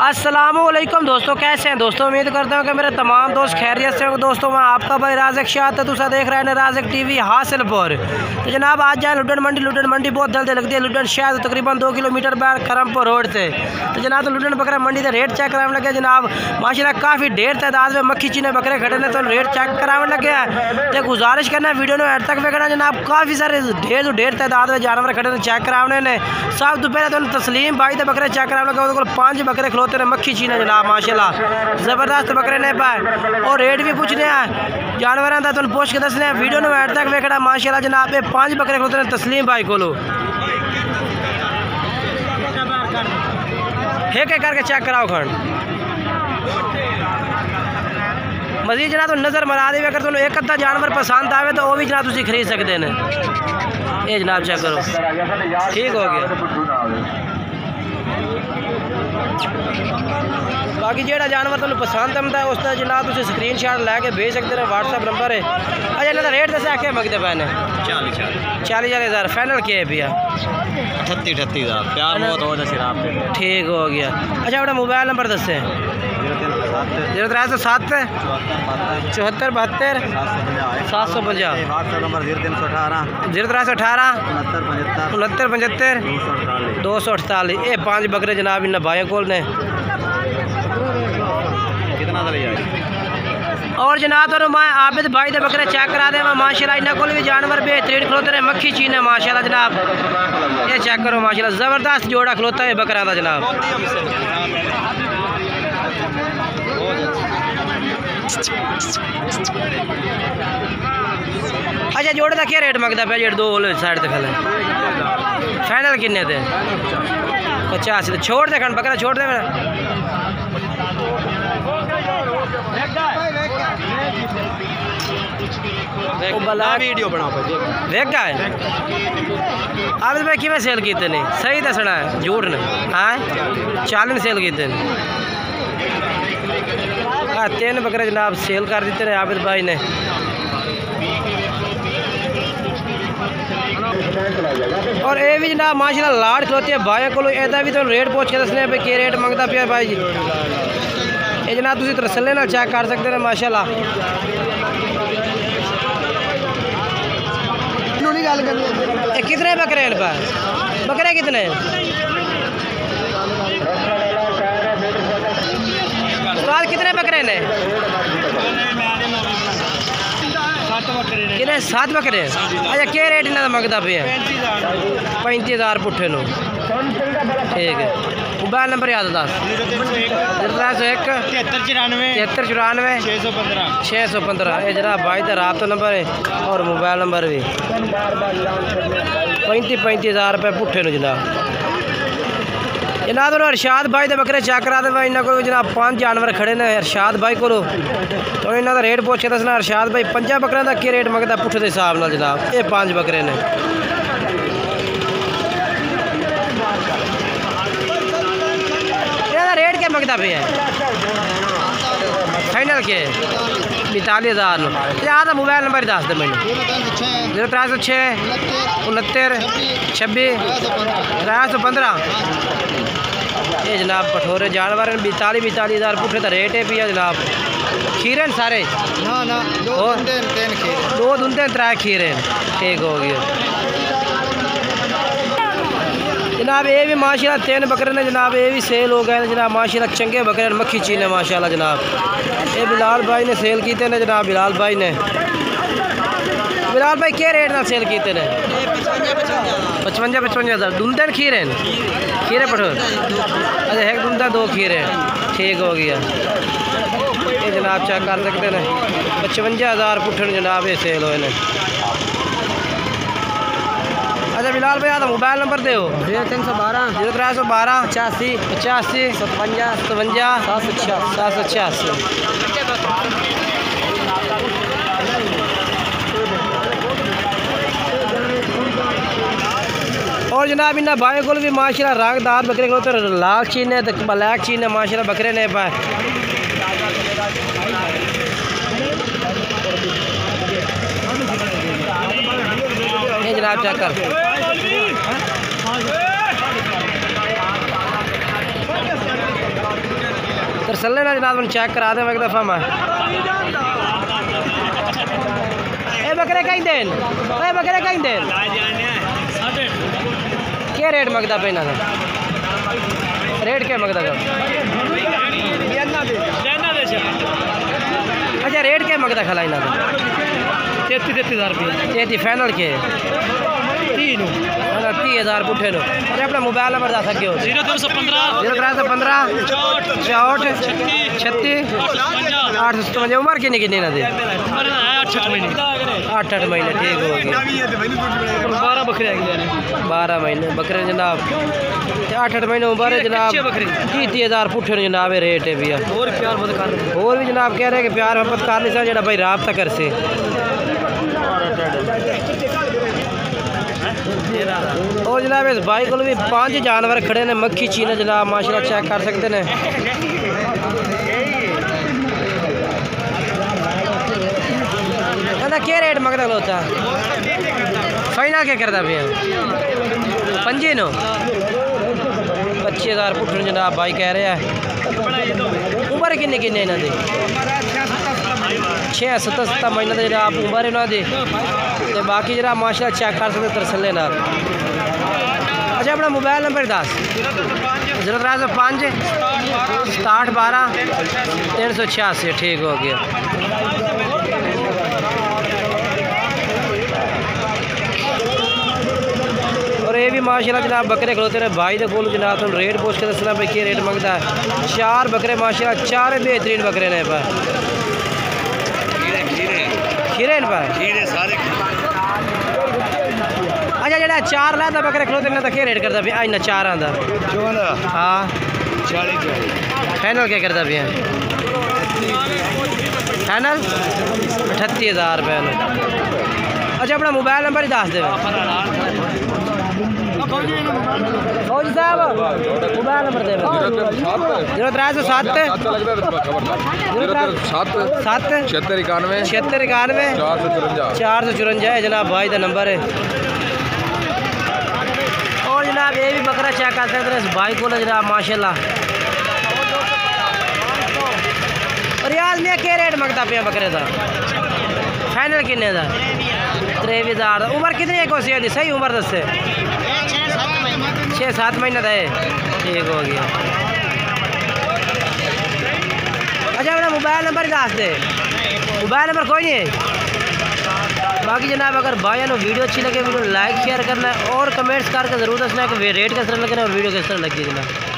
अस्सलामुअलैकुम दोस्तों, कैसे हैं दोस्तों। उम्मीद करता हूँ कि मेरे तमाम दोस्त खैरियत से होंगे। दोस्तों मैं आपका भाई राज़िक शाह तो तुसा देख रहे हैं राज़िक टीवी हासिलपुर। तो जनाब आज जाए लुडन मंडी बहुत जल्दी लगती है। लुडन शहर तकरीबन 2 किलोमीटर बाद करमपुर रोड से। तो जनाब तो लुडन बकरा मंडी से रेट चेक कराने लगे जनाब। माशाल्लाह काफ़ी ढेर तादाद में मक्खी चीने बकरे खड़े ने, तो रेट चेक कराने लगे हैं। तो गुजारिश करना वीडियो में हद तक देखना जनाब। काफ़ी सारे ढेर तादाद में जानवर खड़े ने चेक कराने ने। सब तो पहले तो तस्लीम भाई के बकरे चेक कराने लगे। उन्होंने 5 बकरे खलोते ने मक्खी चीने जनाब। माशाल्लाह ज़बरदस्त बकरे ने पाए और रेट भी पूछने हैं जानवरों का, तुम पूछ के दसने वीडियो में एड तक वेखना। माशाल्लाह जनाब ये 5 बकरे खलोते ने तस्लीम भाई को एक करके चेक कराओ खंड मजीद जनाब। तो नज़र मरा दे अगर तुम एक अद्धा जानवर पसंद आवे तो वो भी जनाब तुम खरीद सकते हैं। ये जनाब चेक करो, ठीक हो गया। बाकी जो जानवर तुम्हें पसंद आता है उसका जनाब तुम स्क्रीन शॉट लैके भेज सकते हैं। व्हाट्सएप नंबर है। अच्छा इन्होंने रेट दसा क्या मंगते पे ने? 40,000 फाइनल किए भैया 38,000 प्यार बहुत हो जाए। ठीक हो गया। अच्छा अपना मोबाइल नंबर दसे। 0307 74 72 750 0318 69 75 248। ये 5 बकरे जनाब इन भाइयों को ने। और जनाब तो मैं आबिद भाई दे बकरे चेक करा दे। माशाल्लाह इन्होंने को भी जानवर बेहतरीन खलोते हैं मक्खी चीन है माशाल्लाह जनाब। ये चेक करो माशाल्लाह ज़बरदस्त जोड़ा खलोता है बकरा था जनाब। अच्छा जोड़े का क्या रेट मंगता पे? जेड 2 साइड तक खले फाइनल किन्ने थे? 50 तो छोड़ दे खंड बकरा छोड़ दे मेरा। वीडियो बनाओ देख का है आप भाई कि सेल किए नहीं सही दसना है झूठ ने। हाँ 40 सेल किए हाँ 3 बकरे जनाब सेल कर देते हैं आबिद भाई ने। और ये भी जनाब माशाल्लाह लाड़ खलोती है भाई को। एदा भी तो रेट पूछ के दसने पे क्या रेट मंगता पिया भाई जी। ये जनाब तुम तसल्ले नाल चेक कर सकते हैं माशाल्लाह। ये कितने बकरे हैं पर? बकरे कितने साल कितने बकरे ने? कितने 7 बकरे। अच्छा क्या रेट इन्होंने मंगता पे? 35,000 पुट्ठे नो। ठीक है मोबाइल नंबर याद 10 0301 7394 615। ये जनाब भाई का राब्ता नंबर है और मोबाइल नंबर भी। 35,000 रुपये पुट्ठे नो जनाब। जनाब तो अरशाद भाई के बकरे चेक करा दे भाई। इन्होंने को जनाब 5 जानवर खड़े ने अरशाद भाई को। तो इन्हों का रेट पूछ के दसना। अरशाद भाई 5 बकरों का क्या रेट मंगता पुट्ठे के हिसाब नाल जनाब। ये 5 बकरे ने। रेट क्या मंगता पे है फाइनल के? 42,000 यहाँ तो मोबाइल नंबर दस दे मैंने। 0306 69 26 315। ये जनाब कठोरे जानवर 42,000 पुट्ठे का रेट है पिया जनाब। खीरे सारे ना 2 धुंधे 3 खीरे। ठीक हो गया जनाब। ये भी माशाल्लाह 3 बकरे ने जनाब। ये भी सेल हो गए जनाब माशाल्लाह। चंगे बकरे मक्खी चीने माशाल्लाह जनाब। ये बिलाल भाई ने सेल किए ने जनाब। बिलाल भाई ने क्या रेट ना सेल किए ने? 55,000 धुंधे खीरे पठो। अच्छा एक धुंधा 2 खीरे। ठीक हो गया। ये जनाब चेक कर सकते हैं 55,000 पुट्ठे जनाब ये सेल हुए ने। अच्छा बिलाल भाई आता मोबाइल नंबर दो। 0312 85 55 786। और जनाब इन्हें भाई को भी माशाल्लाह रंगदार बकरे को तो लाल चीन है ब्लैक चीन है माशाल्लाह बकरे ने पाए। जनाब चेक कर तरसले ना जनाब चेक करा दें एक दफ़ा मैं बकरे कहीं देन बकरे कहीं देन क्या रेट मंगता पे इन्होंने रेट क्या मंगता अच्छा रेट क्या मंगता खला इन्होंने 33,000 रुपये 33 फाइनल के 30,000 पुठे नो अरे अपना मोबाइल नंबर दस सके 0315 64 36 857 उम्र कितनी कितनी ना दे 8 महीने ठीक हो गया 12 बकरे 12 महीने बकरे जनाब 8 महीने उम्र है जनाब 30,000 पुठे जनाब रेट है भैया और भी जनाब कह रहे हैं कि प्यार मोहब्बत कर ली सर भाई राबता कर से और जनाब इस भाई को भी 5 जानवर खड़े ने मक्खी चीना जनाब माशाल्लाह चेक कर सकते हैं क्या रेट मंगता होता फाइनल क्या करता भैया 5 नो 25,000 पुट जनाब भाई कह रहे हैं उम्र किन्ने किन्ने इन्हों के 6-7 महीने जनाब उम्र इन्हों की बाकी जनाब माशाल्लाह चेक कर सकते तरसले ना अच्छा अपना मोबाइल नंबर 10 0305 67 12 386 ठीक हो गया और ये भी माशाल्लाह जनाब बकरे खलोते हैं भाई के कोल जनाब तुम रेट पूछ के दसना भाई क्या रेट मंगता है 4 बकरे माशाल्लाह 4 बेहतरीन बकरे ने पर खीरे सारे अच्छा जरा 4 लादा बकरे खलोते हैं तो क्या रेट करता भैया इन्ना 4 आंदा हाँ 40 फाइनल क्या करता भैया फाइनल 38,000 रुपये अच्छा अपना मोबाइल नंबर ही दस दे फौजी साहब मोबाइल नंबर दे 0307 7691 454 है जनाब भाई का नंबर है और जनाब ये भी बकरा चेक कर सकते हैं इस भाई को जनाब माशाल्लाह और यार मैं क्या रेट मंगता पे बकरे का फाइनल किन्ने का 23,000 उम्र कितनी है कोशिश की सही उम्र दस 6-7 महीने का है ठीक हो गया अच्छा अपना मोबाइल नंबर दस दे मोबाइल नंबर कोई नहीं है बाकी जनाब अगर भाई वीडियो अच्छी लगे वीडियो लाइक शेयर करना है और कमेंट्स करके ज़रूर दसना है कि रेट किस तरह लगना है और वीडियो किस तरह लगी जनाब।